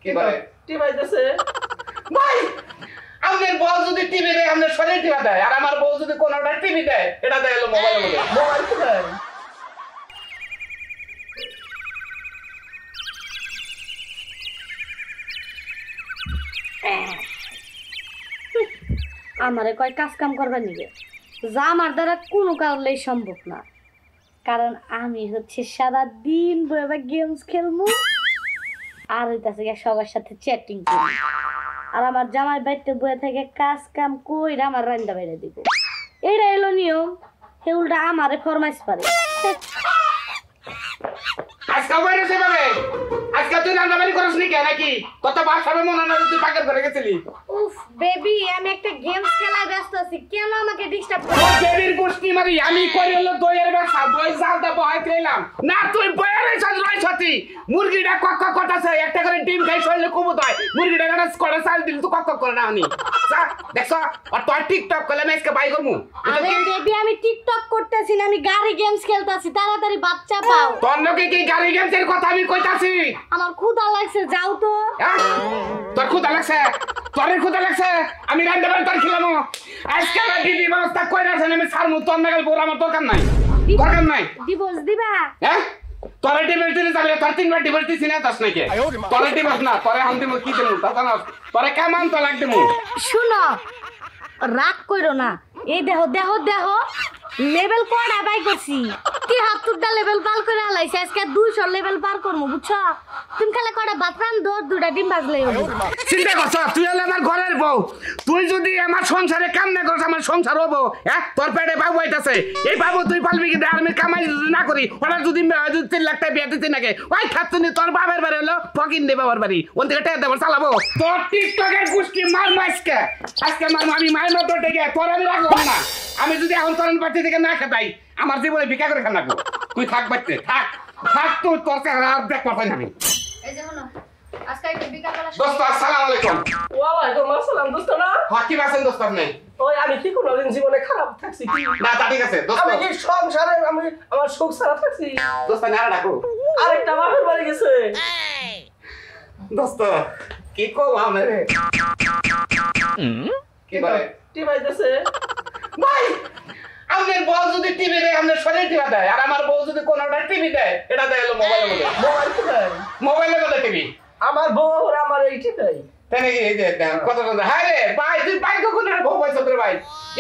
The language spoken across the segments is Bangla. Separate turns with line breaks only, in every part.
কি করে টিভি দিতেছে ভাই আমাদের বউ যদি টিভি দেয় আমাদের শরীর টিভি দেয় আর আমার বউ যদি কোনোটা টিভি দেয় এটা দেয় হলো মোবাইল মোবাইল কি দেয়
আমারে কয় কাজ কাম করবার নিবে যা আমার দ্বারা কোনো কারণেই সম্ভব না, কারণ আমি হচ্ছে সারা দিন বইবা গেমস খেলবো আর হইতাছে সবার সাথে চ্যাটিং করবো, আর আমার জামাই বাড়িতে বয়ে থেকে কাজ কাম কইরা আমার রান্না বাইরে দিব। এটা এলো নিয়ম, হে উল্টা আমারে ফরমাইশ পারে।
আজকে বাইরে সেভাবে আজকে তুই রান্নাবাড়ি করিস নি কেন নাকি কত বার সবে মনে না তুই পাকের ঘরে গেছিলি?
উফ বেবি আমি একটা গেমস খেলায় ব্যস্ত আছি, কেন আমাকে ডিস্টার্ব করছিস?
ও বেবির গোষ্ঠী মারি আমি করি হলো দইয়ের ব্যবসা, দই জালটা বহাই দিলাম না তুই বইয়ের সাথে রই সাথী মুরগিটা কক কক করতেছে একটা করে ডিম খাই শরীরে কুমুদ হয় মুরগিটা কাটা করে চাল দিল তুই কক কক করে না আনি দেখছো আর তুই টিকটক করলে আমি আজকে বাই করমু।
আরে বেবি আমি টিকটক করতেছি না, আমি গাড়ি গেমস খেলতাছি, তাড়াতাড়ি বাচ্চা পাও।
তোর লোকে কি গাড়ি গেমসের কথা আমি কইতাছি?
আমার ক্ষুধা লাগছে, যাও তো।
তোর ক্ষুধা লাগছে? তোর ক্ষুধা লাগছে? আমি রান্না বাড়ি তোর খেলাম আজকে দিদি ব্যবস্থা কইরা আছেন আমি ছাড়মু তোর নাগাল বড় আমার দরকার নাই দরকার নাই।
ডিভোর্স দিবা?
হ্যাঁ তোরে ডিভোর্স দিলে যাবে তোর তিনবার ডিভোর্স দিছি না তাস নাকি তোরে ডিভোর্স না তোরে হাম দিমু কি দিমু তা না তোরে কেমন তো লাগ দিমু।
শুনো রাগ কইরো না, এই দেখো দেখো দেখো লেভেল কয়টা বাই করছি, কি হাতুরটা লেভেল পার করে আলাইছে, আজকে 200 লেভেল পার করমু বুঝছো? তুমি খালি কয়টা বাতরান দো দুটা ডিম ভাজলেই হবে।
চিন্তা করছ তুই হলে আমার ঘরের বউ, তুই যদি আমার সংসারে কাম না করছ আমার সংসার হবো। হ্যাঁ তোর পেটে বাবু আইতাছে, এই বাবু তুই পালবি কি? আমি কামাই যদি না করি ওরা যদি 3 লাখ টাকা বিয়ে দিতে নাকি ওই খাতুনি তোর বাবার বাড়ি হলো ফকিন দে বাবার বাড়ি ওন থেকে টাকা দেবো চালাবো তোর টিকটকের গোষ্ঠী মার মাসকে আজকে মার আমি মায়ের মতো ডেকে তোর আমি রাখলাম না। আমি যদি এখন তোর বাড়ি থেকে না খেতাই আমার জীবনে ভিক্ষা করে খান রাখবো। তুই থাক বাড়িতে থাক থাক তুই তোর আর দেখ পাঠাই না আমি।
এই যে শোনো আজকে একটু বিকালবেলা
দোস্ত আসসালামু আলাইকুম।
ওয়ালাইকুম আসসালাম দোস্ত না
হাকিম আছেন দোস্ত আপনি?
ওই আমি কি কোনদিন জীবনে খারাপ থাকছি কি?
না তা ঠিক আছে দোস্ত
আমি কি সংসারে আমি আমার সুখ ছাড়া থাকছি?
দোস্ত না ডাকো
আরেকটা বাপের বাড়ি গেছে।
দোস্ত কি কো আমারে কি করে
টিভি দিতেছে
ভাই আমাদের বউ যদি টিভি দেয় আমাদের শরীর টিভি দেয় আর আমার বউ যদি কোনোটা টিভি দেয় এটা দেয় হলো মোবাইলের মধ্যে
মোবাইল কি দেয়?
মোবাইলের মধ্যে টিভি
আমার বউ আর আমার এই টিভি
তাই নাকি এই যে কত কত হ্যাঁ রে ভাই তুই পাই কখন আর বউ পাইছ রে ভাই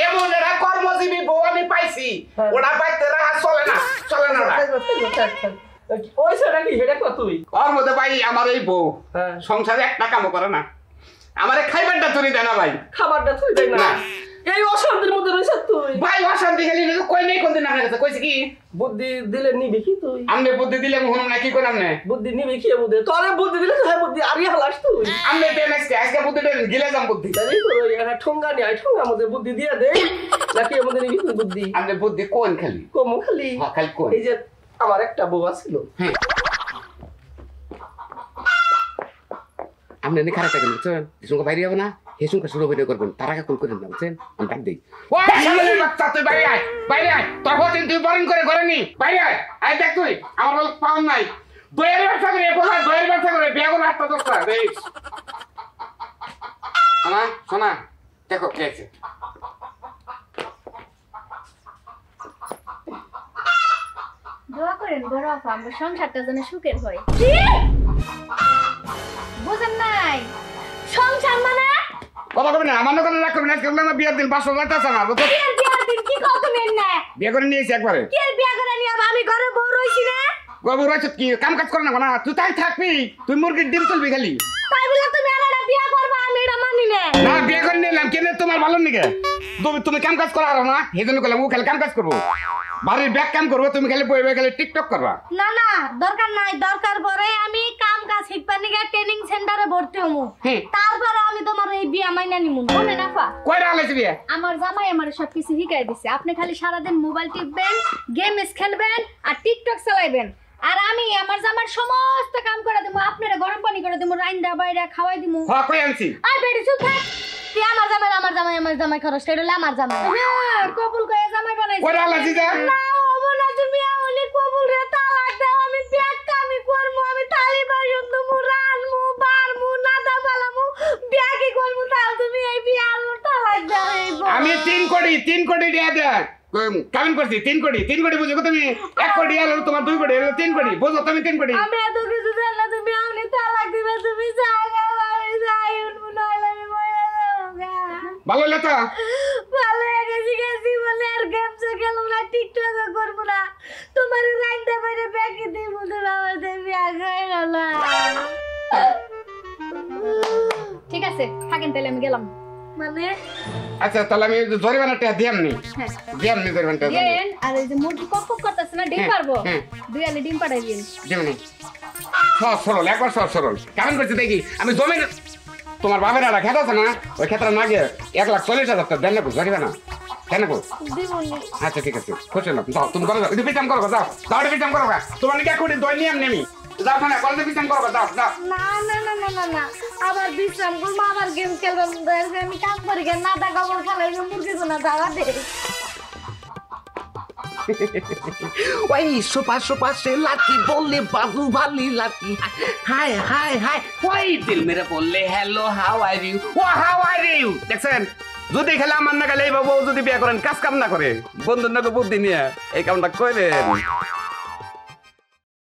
এমন এরা কর্মজীবী বউ আমি পাইছি ওটা পাইতে রাখা চলে না
ওই সেটা কি এটা কত তুই
ওর মধ্যে ভাই আমার এই বউ সংসারে একটা কামও করে না আমারে খাইবারটা তুই দেয় না ভাই
খাবারটা তুই দেখ না এই অশান্তির মধ্যে রইছ তুই
ভাই অশান্তি খালি কই নেই কোনদিন আপনার কাছে কইছি কি
বুদ্ধি দিলে নিবি কি তুই
আমনে বুদ্ধি দিলে হুনুম না কি করলাম না
বুদ্ধি নিবি কি বুদ্ধি তোরে বুদ্ধি দিলে তো বুদ্ধি আরিয়া হালাস তুই
আমনে দেন আজকে বুদ্ধিটা গিলে যাম বুদ্ধি
তাই তো একটা ঠোঙ্গা নিয়ে আই ঠোঙ্গা মধ্যে বুদ্ধি দিয়ে দে নাকি এর মধ্যে নিবি তুই বুদ্ধি
আমনে বুদ্ধি কোন খালি
কমু খালি
খালি কোন
এই যে আমার একটা বউ ছিল
আমনে নি খারাপ থাকে বুঝছেন এসঙ্গে বাইরে যাবো না এসঙ্গে শুরু ভিডিও করবেন তার আগে কল করেন না বুঝছেন আমি ডাক দেই ওই শালার বাচ্চা তুই বাইরে আয় তোর হতেন তুই বরণ করে ঘরে নি বাইরে আয় দেখ তুই আমার বল পাওন নাই দইয়ের ব্যবসা করে কোথায় দইয়ের ব্যবসা করে বিয়া করে একটা দোস্তা দেখ শোনা দেখো কে আছে
দোয়া করেন বড় আপা আমার সংসারটা যেন সুখের হয়। বুঝেন নাই সংসার মানে
কথা কবে না আমার দোকানে রাখ করবেন আজকে না বিয়ার দিন 500 টাকা আছে আমার তো
বিয়ার দিন কি কত মেন না
বিয়া করে নিয়েছি একবারে
কি বিয়া করে নিয়ে আমি ঘরে বউ রইছি না
গবর আছে কি কাম কাজ করে না তুই তাই থাকবি তুই মুরগির ডিম তুলবি খালি
তাই বলে তুমি আরেকটা বিয়া করবা আমি এটা মানি না
না বিয়া করে নিলাম কেন তোমার ভালো নিকে তুমি কাম কাজ করা আর না হেজন্য কইলাম ও খালি কাম কাজ করবো বাড়ির ব্যাগ কাম করবো তুমি খালি বইবে খালি টিকটক করবা
না না দরকার নাই দরকার পরে আমি কাম কাজ শিখবার নিগে ট্রেনিং সেন্টারে ভর্তি হমু তারপরে আমি তোমার এই বিয়া মাইনা নিমু বলে না পা
কয়রা আলাইছি বিয়া
আমার জামাই আমার সবকিছু শিখাই দিছে আপনি খালি সারা দিন মোবাইল টিপবেন গেমস খেলবেন আর টিকটক চালাইবেন আর আমি আমার জামার সমস্ত কাম করে দেবো আপনারা গরম পানি করে দেবো রাইন্দা বাইরা খাওয়াই দিমু
হ্যাঁ কই আনছি
আই বেড়ি চুপ থাক তুই আমার জামাই খরচ করে আমার জামাই কবুল করে জামাই বানাইছি
কয়রা আলাইছি যা
না ওমো না তুমি অনেক কবুল রে তালাক দাও আমি ব্যাগ কামি করব আমি তালি বাড়ি
3 কোটি টাকা দিয়ে কামিন করছি 3 কোটি বুঝো তুমি 1 কোটি আর তোমার 2 কোটি হলো 3 কোটি বুঝো তুমি 3 কোটি
আমি এত কিছু জানলা তুমি আমি তালাক দিবা তুমি জায়গা বাড়ি যাই উঠবো নইলে আমি মরে যাবো
ভালো লেতা
ভালো গেছি বলে আর গেমস খেলবো না টিকটক করবো না তোমার রাইন্দা বাইরে ব্যাগে দিয়ে বলতে বাবা দেবী আগে গেল ঠিক আছে থাকেন তাহলে আমি গেলাম মানে
আচ্ছা তাহলে আমি জরিমানা টাকা দিয়ামনি
হ্যাঁ
দিয়ামনি জরিমানা টাকা
দেন আর এই যে মুরগি কক কক করতেছে না ডিম পারবো দুই আলি ডিম পাঠাই দিন
দিয়ামনি সব সরল একবার সব সরল কেমন করছি দেখি আমি জমির তোমার বাপের একটা খেত আছে না ওই ক্ষেত্রে না গিয়ে 1,40,000 টাকা দেন না জরিমানা কেন গো
দিবনি
আচ্ছা ঠিক আছে খুশি হলাম যাও তুমি করো এটা বিচাম করো যাও যাও এটা বিচাম করো তোমার নাকি 1 কোটি দই নিয়ে আমি যাও না কলেজে বিচাম করো যাও যাও
না না না না না না আবার বিশ্রাম করবো আবার গেম খেলবো আমি কাজ করি কেন না দেখা আমার খেলাই মুরগি গোনা দাওয়া দে
ওই সুপাশে লাকি বললে বাবু ভালি লাকি হাই হাই হাই ওই দিল মেরে বললে hello how are you oh how are you দেখছেন যদি খেলে আমার না গেলে এই বাবু যদি বিয়ে করেন কাজ কাম না করে বন্ধুর নাকি বুদ্ধি নিয়ে এই কামটা করেন